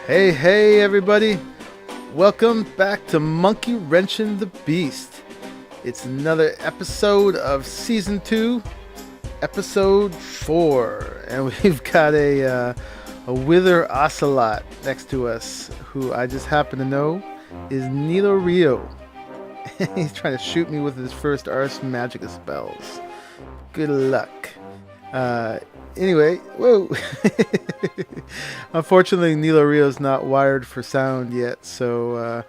Hey everybody, welcome back to Monkeywrenching the Beast. It's another episode of Season 2, Episode 4, and we've got a Wither Ocelot next to us, who I just happen to know is Nilo Rio. He's trying to shoot me with his first Ars Magica spells. Good luck. Anyway, whoa. Unfortunately, Nilo Rio's not wired for sound yet, so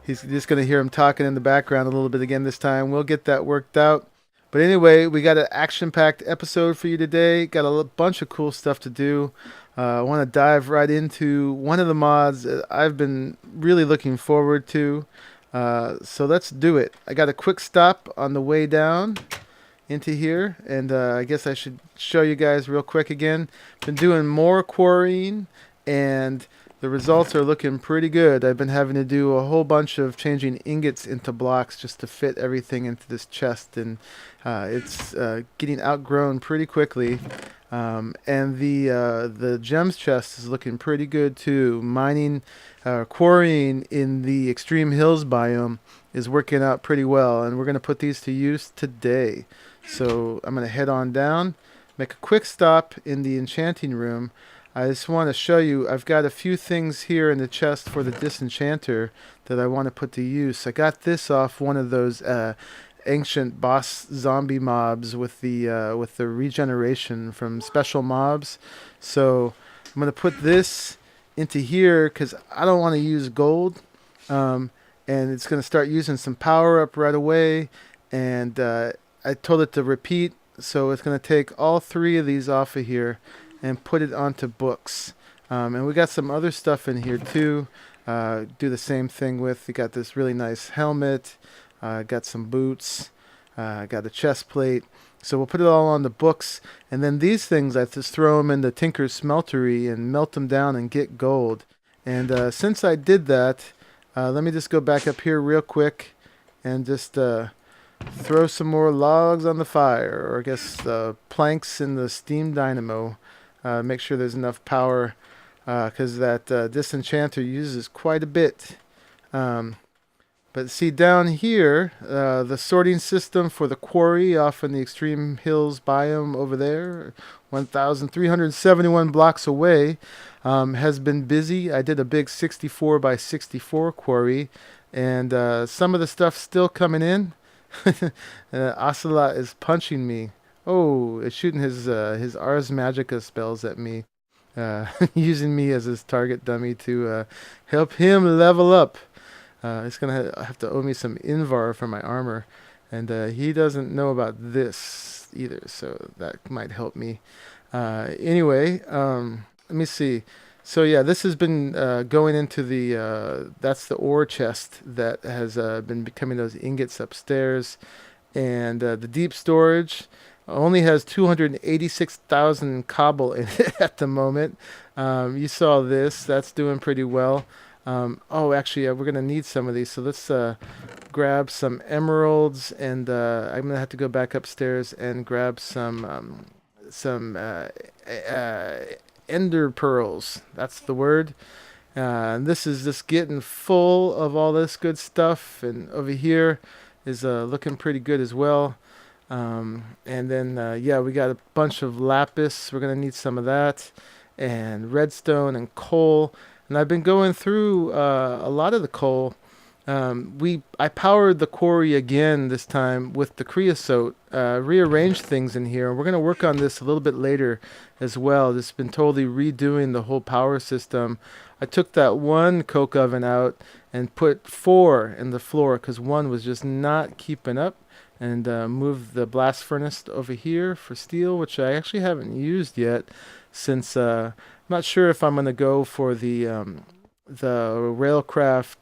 he's just going to hear him talking in the background a little bit again this time. We'll get that worked out. But anyway, we got an action-packed episode for you today. Got a bunch of cool stuff to do. I want to dive right into one of the mods that I've been really looking forward to. So let's do it. I got a quick stop on the way down into here, and I guess I should show you guys real quick again. Been doing more quarrying, and the results are looking pretty good. I've been having to do a whole bunch of changing ingots into blocks just to fit everything into this chest, and it's getting outgrown pretty quickly. And the gems chest is looking pretty good too. Quarrying in the extreme hills biome is working out pretty well, and we're going to put these to use today. So I'm going to head on down, make a quick stop in the enchanting room. I just want to show you, I've got a few things here in the chest for the disenchanter that I want to put to use. I got this off one of those ancient boss zombie mobs with the regeneration from special mobs. So I'm going to put this into here because I don't want to use gold. And it's going to start using some power up right away. And I told it to repeat, so it's going to take all three of these off of here and put it onto books. And we got some other stuff in here too. Do the same thing with. You got this really nice helmet. Got some boots. Got a chest plate. So we'll put it all on the books. And then these things, I just throw them in the Tinker's Smeltery and melt them down and get gold. And since I did that, let me just go back up here real quick and just throw some more logs on the fire, or I guess planks in the steam dynamo. Make sure there's enough power, because that disenchanter uses quite a bit. But see down here, the sorting system for the quarry off in the extreme hills biome over there, 1,371 blocks away, has been busy. I did a big 64 by 64 quarry, and some of the stuff's still coming in. Ocelot is punching me. Oh, it's shooting his Ars Magica spells at me, using me as his target dummy to help him level up. He's gonna have to owe me some Invar for my armor, and he doesn't know about this either, so that might help me. Anyway, let me see. So yeah, this has been going into the, that's the ore chest that has been becoming those ingots upstairs. And the deep storage only has 286,000 cobble in it at the moment. You saw this, that's doing pretty well. Oh, actually, we're going to need some of these. So let's grab some emeralds, and I'm going to have to go back upstairs and grab some ender pearls. That's the word. And this is just getting full of all this good stuff, and over here is looking pretty good as well. And then yeah, we got a bunch of lapis. We're gonna need some of that, and redstone and coal. And I've been going through a lot of the coal. I powered the quarry again this time with the creosote, rearranged things in here. We're going to work on this a little bit later as well. This has been totally redoing the whole power system. I took that one coke oven out and put 4 in the floor because one was just not keeping up, and moved the blast furnace over here for steel, which I actually haven't used yet, since I'm not sure if I'm going to go for the Railcraft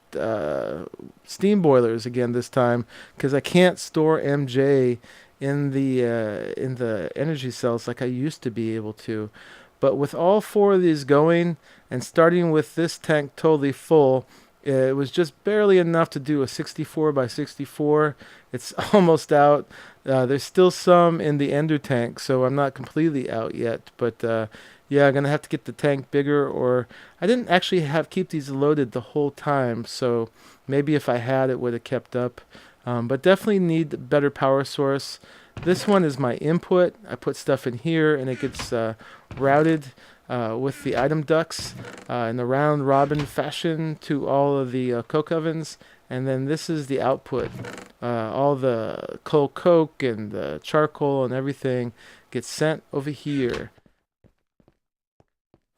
steam boilers again this time, because I can't store MJ in the energy cells like I used to be able to. But with all 4 of these going, and starting with this tank totally full, It was just barely enough to do a 64 by 64. It's almost out. There's still some in the ender tank, so I'm not completely out yet. But yeah, I'm gonna have to get the tank bigger, or I didn't actually keep these loaded the whole time, so maybe if I had, it would have kept up. But definitely need a better power source. This one is my input. I put stuff in here, and it gets routed with the item ducts in the round robin fashion to all of the coke ovens. And then this is the output. All the coal coke and the charcoal and everything gets sent over here.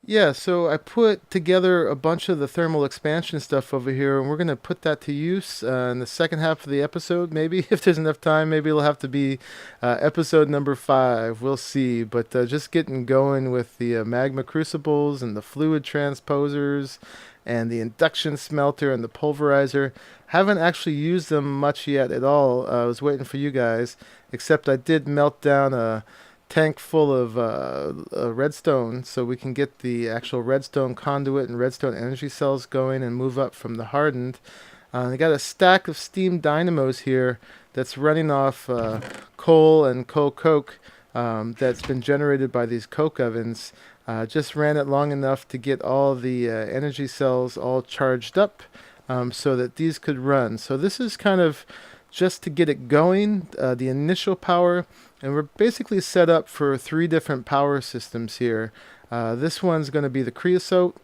Yeah, so I put together a bunch of the thermal expansion stuff over here, and we're going to put that to use in the second half of the episode, maybe. If there's enough time, maybe it'll have to be episode number 5. We'll see. But just getting going with the magma crucibles and the fluid transposers and the induction smelter and the pulverizer. Haven't actually used them much yet at all. I was waiting for you guys, except I did melt down a tank full of redstone so we can get the actual redstone conduit and redstone energy cells going and move up from the hardened. I got a stack of steam dynamos here that's running off coal and coal coke that's been generated by these coke ovens. Just ran it long enough to get all the energy cells all charged up so that these could run. So this is kind of just to get it going, the initial power. And we're basically set up for 3 different power systems here. This one's going to be the creosote.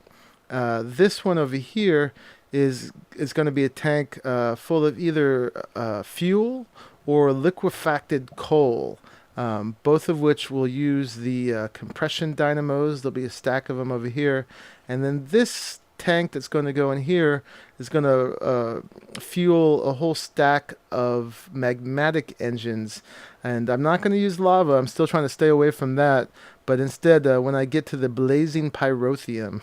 This one over here is going to be a tank full of either fuel or liquefacted coal, both of which will use the compression dynamos. There'll be a stack of them over here. And then this tank that's going to go in here is going to fuel a whole stack of magmatic engines. And I'm not going to use lava. I'm still trying to stay away from that. But instead, when I get to the blazing pyrotheum,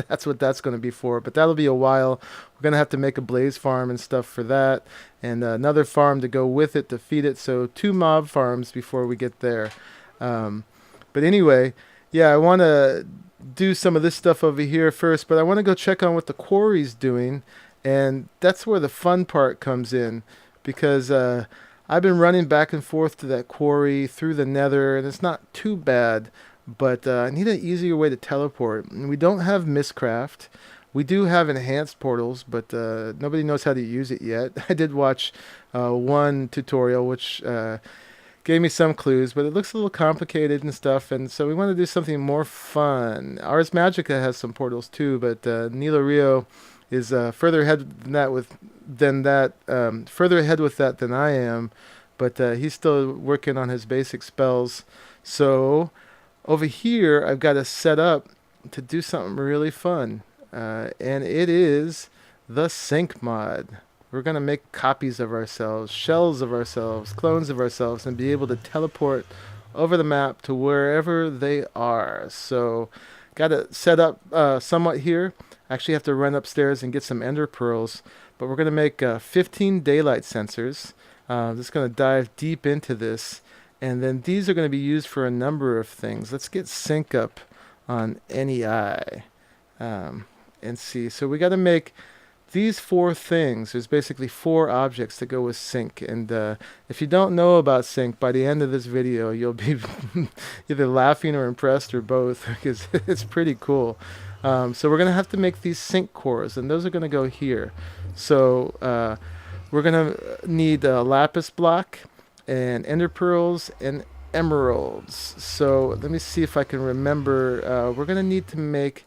that's what that's going to be for. But that'll be a while. We're going to have to make a blaze farm and stuff for that. And another farm to go with it to feed it. So 2 mob farms before we get there. But anyway, yeah, I want to do some of this stuff over here first. But I want to go check on what the quarry's doing. And that's where the fun part comes in. Because I've been running back and forth to that quarry through the nether, and it's not too bad, but I need an easier way to teleport. And we don't have Mistcraft. We do have enhanced portals, but nobody knows how to use it yet. I did watch one tutorial, which gave me some clues, but it looks a little complicated and stuff, and so we want to do something more fun. Ars Magica has some portals too, but Nilo Rio is further ahead with that than I am, but he's still working on his basic spells. So over here I've got to set up to do something really fun, and it is the sync mod. We're going to make copies of ourselves, shells of ourselves, clones of ourselves, and be able to teleport over the map to wherever they are. So got to set up somewhat here. Actually have to run upstairs and get some ender pearls, but we're going to make 15 daylight sensors. Just going to dive deep into this, and then these are going to be used for a number of things. Let's get sync up on NEI and see. So we got to make these 4 things. There's basically 4 objects that go with sync, and if you don't know about sync, by the end of this video you'll be either laughing or impressed or both, because it's pretty cool. So we're going to have to make these sync cores, and those are going to go here. So we're going to need a lapis block and ender pearls and emeralds. So let me see if I can remember. We're going to need to make...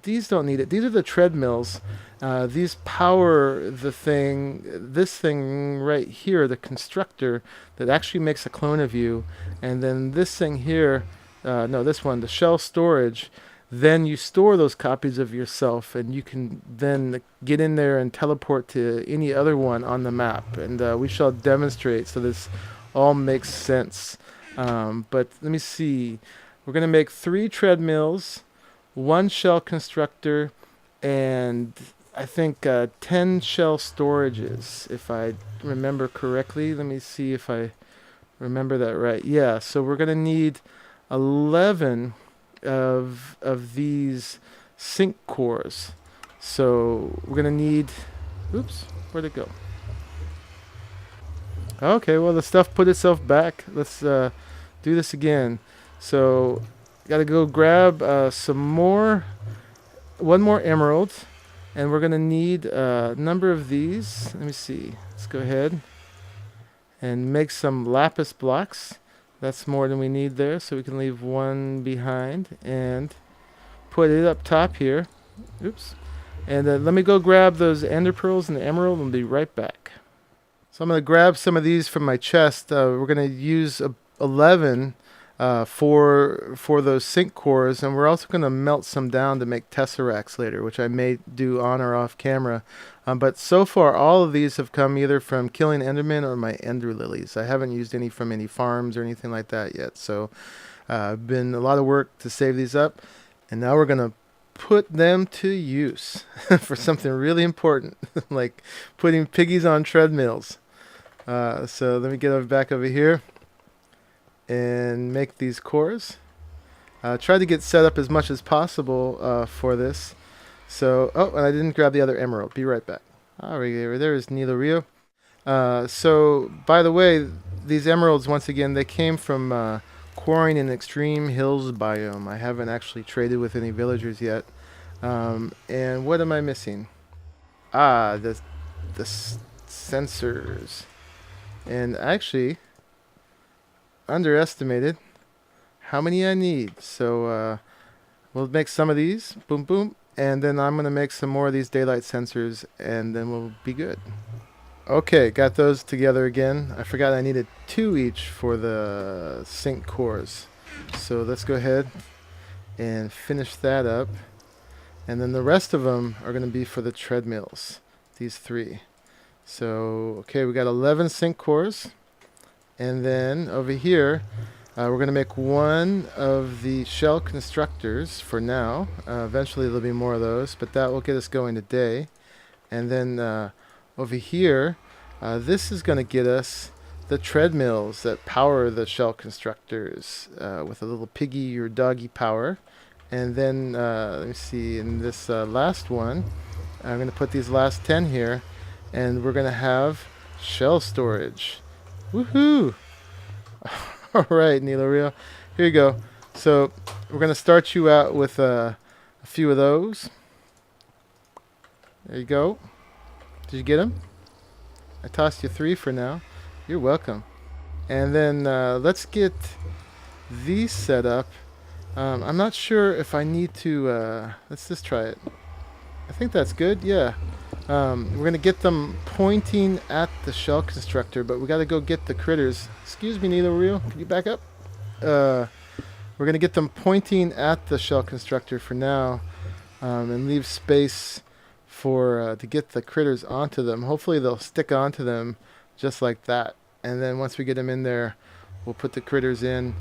These don't need it. These are the treadmills. These power this thing right here, the constructor that actually makes a clone of you. And then this thing here, this one, the shell storage. Then you store those copies of yourself, and you can then get in there and teleport to any other one on the map. And we shall demonstrate so this all makes sense. But let me see. We're going to make 3 treadmills, 1 shell constructor, and I think 10 shell storages, if I remember correctly. Let me see if I remember that right. Yeah, so we're going to need 11 of these sync cores. So we're gonna need, oops, where'd it go? Okay, well the stuff put itself back. Let's do this again. So gotta go grab one more emerald, and we're gonna need a number of these. Let me see. Let's go ahead and make some lapis blocks. That's more than we need there, so we can leave one behind and put it up top here. Oops. And let me go grab those ender pearls and the emerald and be right back. So I'm going to grab some of these from my chest. We're going to use 11 for those sync cores, and we're also going to melt some down to make tesseracts later, which I may do on or off camera. But so far, all of these have come either from killing endermen or my ender lilies. I haven't used any from any farms or anything like that yet. So been a lot of work to save these up, and now we're going to put them to use for something really important, like putting piggies on treadmills. So let me get back over here and make these cores. Try to get set up as much as possible for this. So, oh, and I didn't grab the other emerald. Be right back. There is Nilo Rio. So, by the way, these emeralds, once again, they came from quarrying in Extreme Hills biome. I haven't actually traded with any villagers yet. And what am I missing? The sensors. And actually underestimated how many I need. So we'll make some of these. Boom, boom. And then I'm going to make some more of these daylight sensors, and then we'll be good. Okay, got those together again. I forgot I needed 2 each for the sync cores. So let's go ahead and finish that up. And then the rest of them are going to be for the treadmills. These 3. So, okay, we got 11 sync cores. And then over here, we're going to make one of the shell constructors for now. Eventually there'll be more of those, but that will get us going today. And then over here, this is going to get us the treadmills that power the shell constructors with a little piggy or doggy power. And then, let me see, in this last one, I'm going to put these last 10 here, and we're going to have shell storage. Woohoo! All right, Nilo Rio. Here you go. So we're going to start you out with a few of those. There you go. Did you get them? I tossed you 3 for now. You're welcome. And then let's get these set up. I'm not sure if I need to... let's just try it. I think that's good. Yeah. We're going to get them pointing at the shell constructor, but we got to go get the critters. Excuse me, Nilo Rio. Can you back up? We're going to get them pointing at the shell constructor for now, and leave space for to get the critters onto them. Hopefully they'll stick onto them just like that. And then once we get them in there, we'll put the critters in.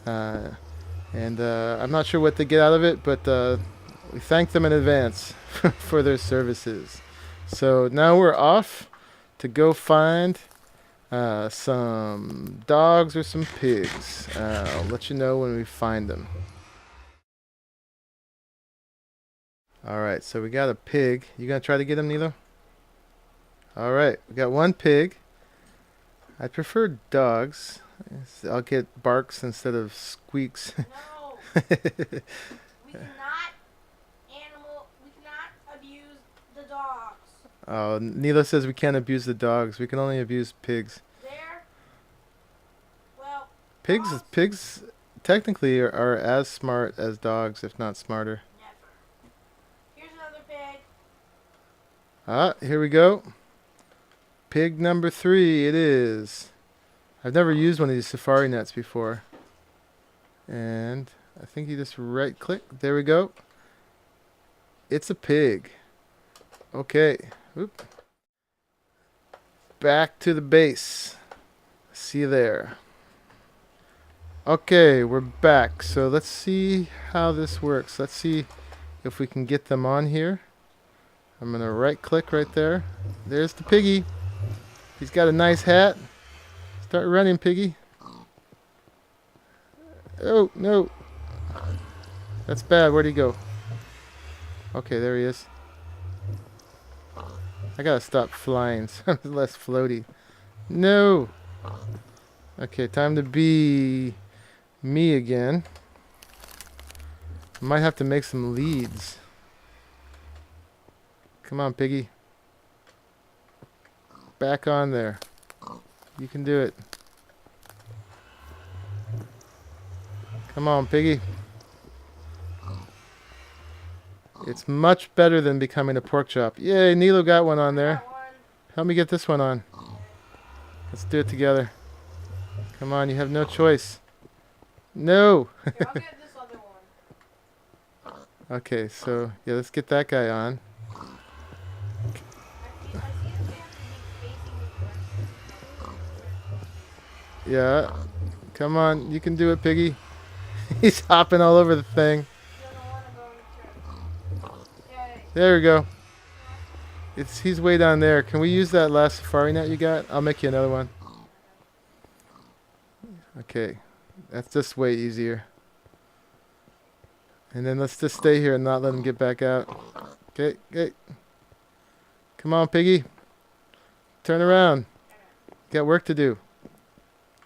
And I'm not sure what they get out of it, but we thank them in advance for their services. So now we're off to go find some dogs or some pigs. I'll let you know when we find them. Alright, so we got a pig. You gonna try to get him, Nilo? Alright, we got 1 pig. I prefer dogs. I'll get barks instead of squeaks. No! We cannot abuse the dogs. Oh, Nilo says we can't abuse the dogs. We can only abuse pigs. Well, pigs technically are as smart as dogs, if not smarter. Never. Here's another pig. Ah, here we go. Pig number 3 it is. I've never used one of these safari nets before. And I think you just right click. There we go. It's a pig. Okay. Oop. Back to the base. See you there. Okay, we're back. So let's see how this works. Let's see if we can get them on here. I'm going to right click right there. There's the piggy. He's got a nice hat. Start running, piggy. Oh, no. That's bad. Where'd he go? Okay, there he is. I gotta stop flying so I'm less floaty. No! Okay, time to be me again. Might have to make some leads. Come on, piggy. Back on there. You can do it. Come on, piggy. It's much better than becoming a pork chop. Yay, Nilo got one on there. Help me get this one on. Let's do it together. Come on, you have no choice. No! Here, I'll get this other one. Okay, so yeah, let's get that guy on. I see the fan to be facing the direction. Yeah. Come on, you can do it, piggy. He's hopping all over the thing. He doesn't want to go in the turn. Yay. There we go. He's way down there. Can we use that last safari net you got? I'll make you another one. Okay. That's just way easier. And then let's just stay here and not let him get back out. Okay, okay. Come on, piggy. Turn around. Got work to do.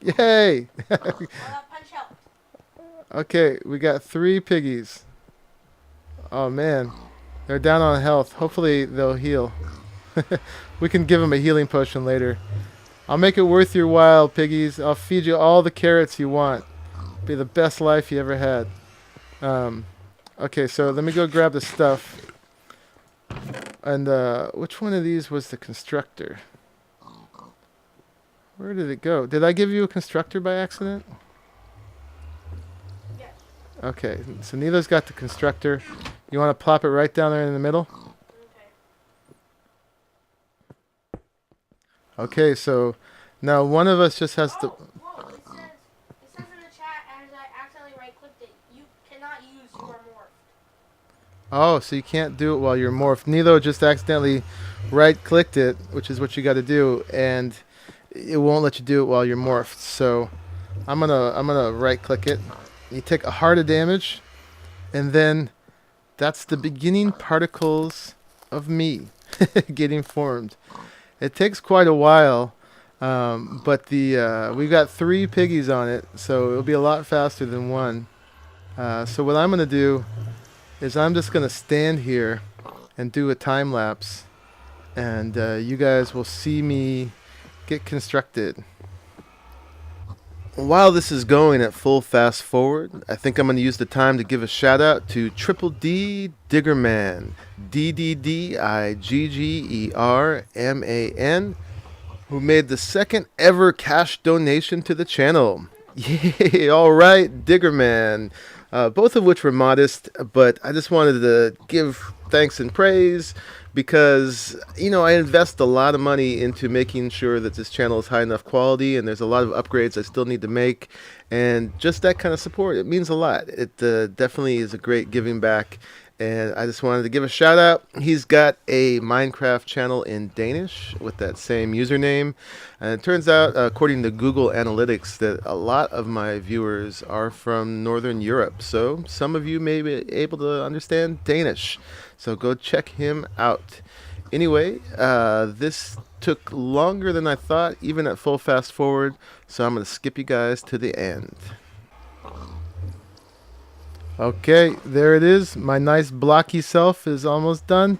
Yay! Well, that punch helped. Okay, we got 3 piggies. Oh man, they're down on health. Hopefully they'll heal. We can give them a healing potion later. I'll make it worth your while, piggies. I'll feed you all the carrots you want. Be the best life you ever had. Okay, so let me go grab the stuff. And which one of these was the constructor? Where did it go? Did I give you a constructor by accident? Yes. Okay, so Nilo's got the constructor. You want to plop it right down there in the middle? Okay. Okay, so now one of us just has to... Whoa, it says in the chat, as I accidentally right-clicked it, you cannot use your morph. Oh, so you can't do it while you're morphed. Nilo just accidentally right-clicked it, which is what you got to do, and it won't let you do it while you're morphed. So I'm gonna right-click it. You take a heart of damage, and then that's the beginning particles of me getting formed. It takes quite a while, but we've got 3 piggies on it, so it'll be a lot faster than 1. So what I'm gonna do is I'm just gonna stand here and do a time lapse, and you guys will see me get constructed. While this is going at full fast forward, I think I'm going to use the time to give a shout out to Triple D Diggerman, DDDIGGERMAN, who made the second ever cash donation to the channel. Yay, alright, Diggerman. Both of which were modest, but I just wanted to give thanks and praise because, you know, I invest a lot of money into making sure that this channel is high enough quality, and there's a lot of upgrades I still need to make, and just that kind of support, it means a lot. It definitely is a great giving back, and I just wanted to give a shout out. He's got a Minecraft channel in Danish with that same username, and it turns out, according to Google Analytics, that a lot of my viewers are from Northern Europe, so some of you may be able to understand Danish. So go check him out. Anyway, this took longer than I thought, even at full fast forward, so I'm going to skip you guys to the end. Okay, there it is. My nice blocky self is almost done.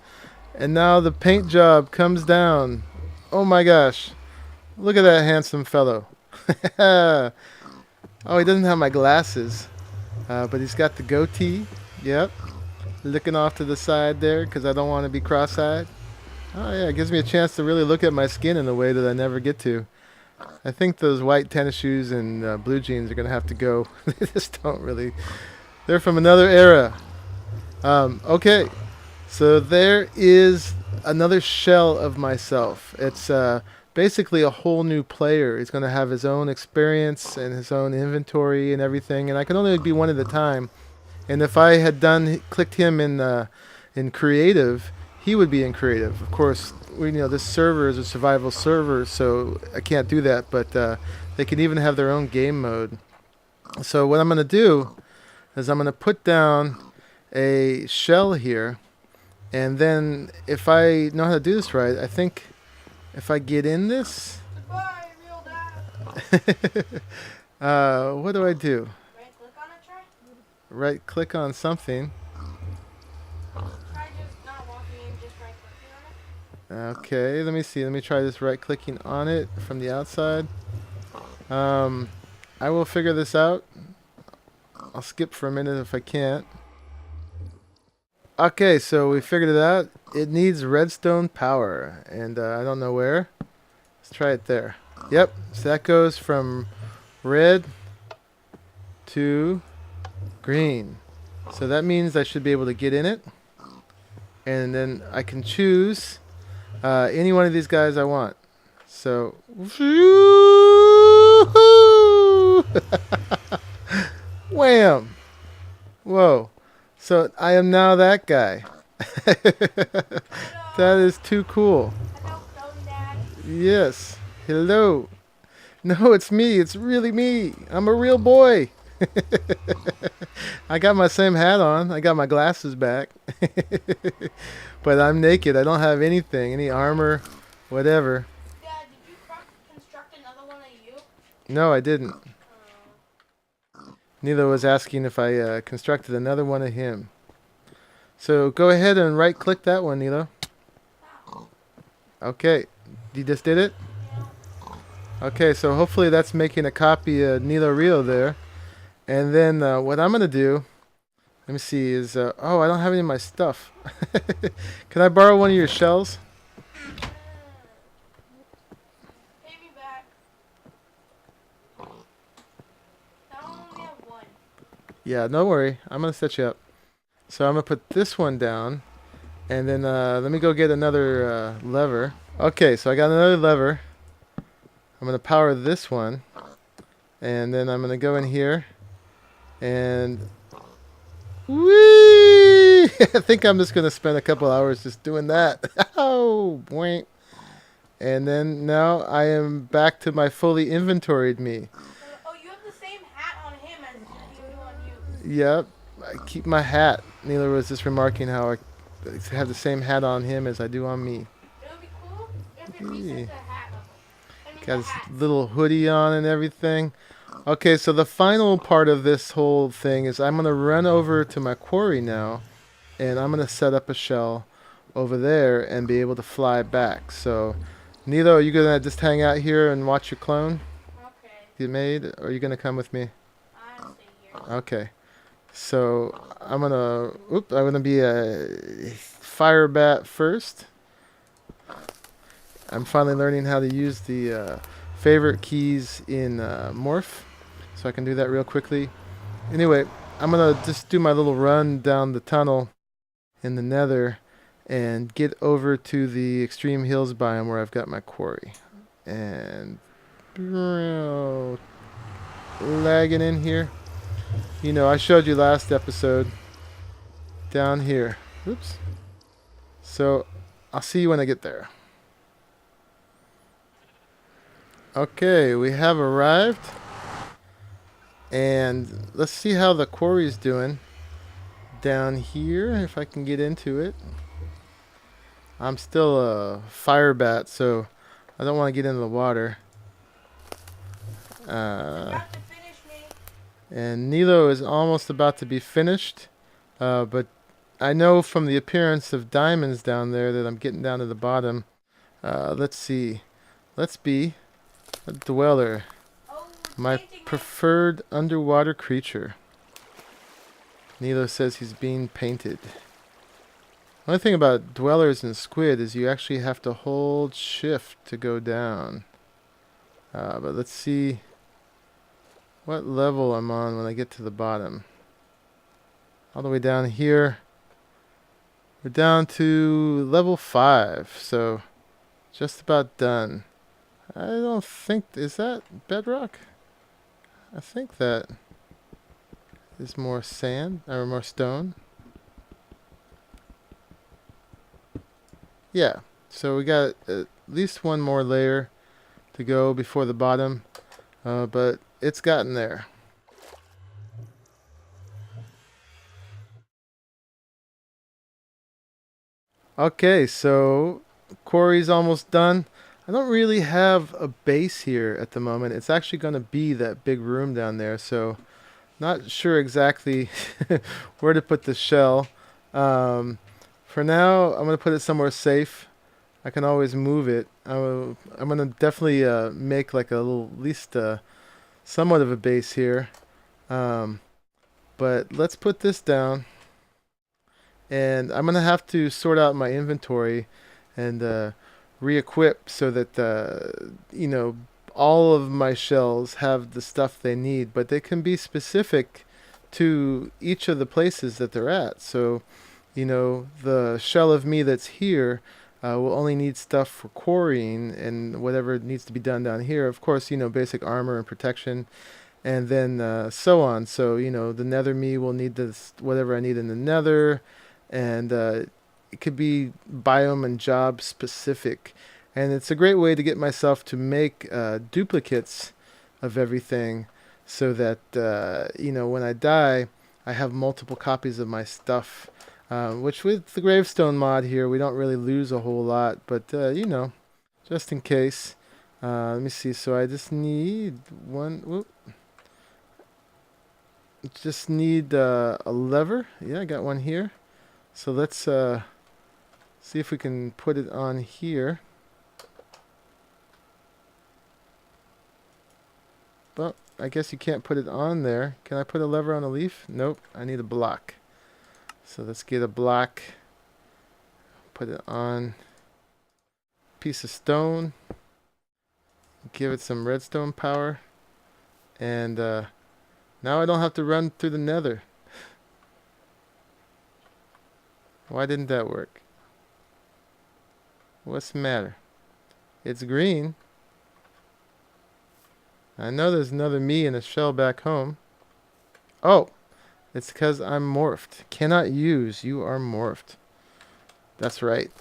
And now the paint job comes down. Oh my gosh. Look at that handsome fellow. Oh, he doesn't have my glasses, but he's got the goatee. Yep. Looking off to the side there because I don't want to be cross-eyed. Oh yeah, it gives me a chance to really look at my skin in a way that I never get to. I think those white tennis shoes and blue jeans are going to have to go. They just don't really... They're from another era. Okay, so there is another shell of myself. It's basically a whole new player. He's going to have his own experience and his own inventory and everything, and I can only be one at a time. And if I had clicked him in creative, he would be in creative. Of course, this server is a survival server, so I can't do that. But they can even have their own game mode. So what I'm going to do is I'm going to put down a shell here, And then if I know how to do this right, I think if I get in this, Goodbye, real dad. what do I do? Right click on it, try? Right click on something. Try just not walking in, just right clicking on it. Okay, let me see. Let me try this right clicking on it from the outside. I will figure this out. I'll skip for a minute if I can't. Okay, so we figured it out. It needs redstone power, and I don't know where. Let's try it there. Yep, so that goes from red to green. So that means I should be able to get in it. And then I can choose any one of these guys I want. So, wham! Whoa. So I am now that guy. That is too cool. Hello, Stone Dad. Yes. Hello. No, it's me. It's really me. I'm a real boy. I got my same hat on. I got my glasses back. But I'm naked. I don't have anything. Any armor. Whatever. Dad, did you construct another one of you? No, I didn't. Nilo was asking if I constructed another one of him. So go ahead and right click that one, Nilo. Okay. You just did it? Okay, so hopefully that's making a copy of Nilo Rio there. And then what I'm going to do, let me see, is, oh, I don't have any of my stuff. Can I borrow one of your shells? Pay me back. I only have one. Yeah, don't worry. I'm going to set you up. So I'm going to put this one down. And then let me go get another lever. Okay, so I got another lever. I'm going to power this one. And then I'm going to go in here. And whee! I think I'm just going to spend a couple hours just doing that. Oh, boink. And then now I am back to my fully inventoried me. Oh, you have the same hat on him as you do on you. Yep, I keep my hat. Neela was just remarking how I have the same hat on him as I do on me. It would be cool if it resets the hat level. I mean, Got the his hat. little hoodie on and everything. Okay, so the final part of this whole thing is I'm going to run over to my quarry now. And I'm going to set up a shell over there and be able to fly back. So, Nilo, are you going to just hang out here and watch your clone Okay, get made? Or are you going to come with me? I'll stay here. Okay. So, I'm going to be a fire bat first. I'm finally learning how to use the favorite keys in Morph. So I can do that real quickly. Anyway, I'm going to just do my little run down the tunnel in the nether and get over to the extreme hills biome where I've got my quarry. And lagging in here. You know, I showed you last episode down here. Oops. So I'll see you when I get there. Okay, we have arrived. And let's see how the quarry's doing. Down here, if I can get into it. I'm still a fire bat, so I don't want to get into the water. You have to finish me. And Nilo is almost about to be finished, but I know from the appearance of diamonds down there that I'm getting down to the bottom. Let's see. Let's be a dweller. Oh, it's My painting me. preferred underwater creature. Nilo says he's being painted. One thing about dwellers in squid is you actually have to hold shift to go down. But let's see what level I'm on when I get to the bottom. All the way down here. We're down to level 5, so just about done. I don't think, is that bedrock? I think that is more sand, or more stone. Yeah, so we got at least one more layer to go before the bottom, but it's gotten there. Okay, so quarry's almost done. I don't really have a base here at the moment. It's actually going to be that big room down there, so not sure exactly where to put the shell. For now, I'm going to put it somewhere safe. I can always move it. I'm going to definitely make like a little, at least somewhat of a base here. But let's put this down. And I'm going to have to sort out my inventory and re-equip so that, you know, all of my shells have the stuff they need. But they can be specific to each of the places that they're at. So, you know, the shell of me that's here will only need stuff for quarrying and whatever needs to be done down here. Of course, you know, basic armor and protection, and then so on. So, you know, the nether me will need this, whatever I need in the nether, and it could be biome and job specific. And it's a great way to get myself to make duplicates of everything so that, you know, when I die, I have multiple copies of my stuff. Which with the gravestone mod here, we don't really lose a whole lot, but you know, just in case. Let me see. So I just need one. Whoop. Just need a lever. Yeah, I got one here. So let's see if we can put it on here. Well, I guess you can't put it on there. Can I put a lever on a leaf? Nope. I need a block. So let's get a block, put it on a piece of stone, give it some redstone power, and now I don't have to run through the nether. Why didn't that work? What's the matter? It's green. I know there's another me in a shell back home. Oh! It's because I'm morphed. Cannot use. You are morphed. That's right.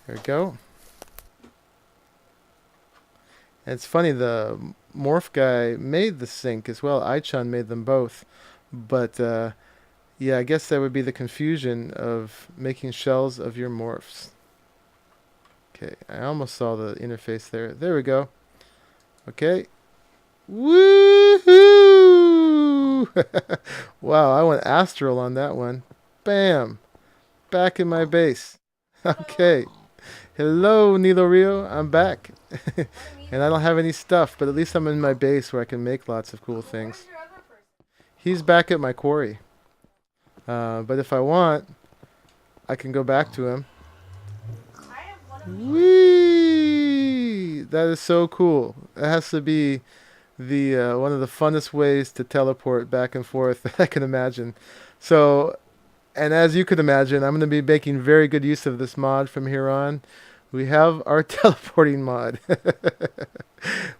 There we go. And it's funny, the morph guy made the sink as well. iChun made them both. But, yeah, I guess that would be the confusion of making shells of your morphs. Okay, I almost saw the interface there. There we go. Okay. Woohoo! Wow, I went astral on that one. Bam! Back in my base. Okay. Hello, Nilo Rio. I'm back. And I don't have any stuff, but at least I'm in my base where I can make lots of cool things. He's back at my quarry. But if I want, I can go back to him. Whee! That is so cool. It has to be the one of the funnest ways to teleport back and forth that I can imagine. So, and as you could imagine, I'm going to be making very good use of this mod from here on. We have our teleporting mod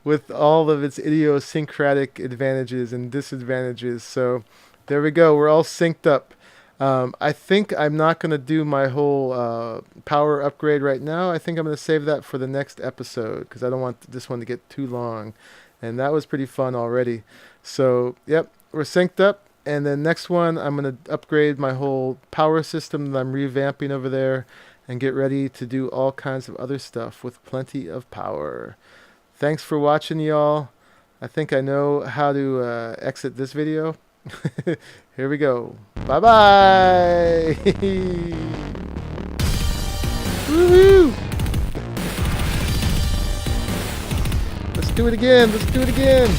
with all of its idiosyncratic advantages and disadvantages. So there we go. We're all synced up. I think I'm not going to do my whole power upgrade right now. I think I'm going to save that for the next episode because I don't want this one to get too long. And that was pretty fun already. So, yep, we're synced up. And then next one, I'm going to upgrade my whole power system that I'm revamping over there and get ready to do all kinds of other stuff with plenty of power. Thanks for watching, y'all. I think I know how to exit this video. Here we go. Bye-bye. Woohoo! Let's do it again. Let's do it again.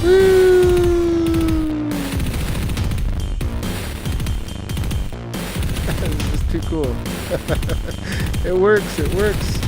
Woo! This is too cool. It works. It works.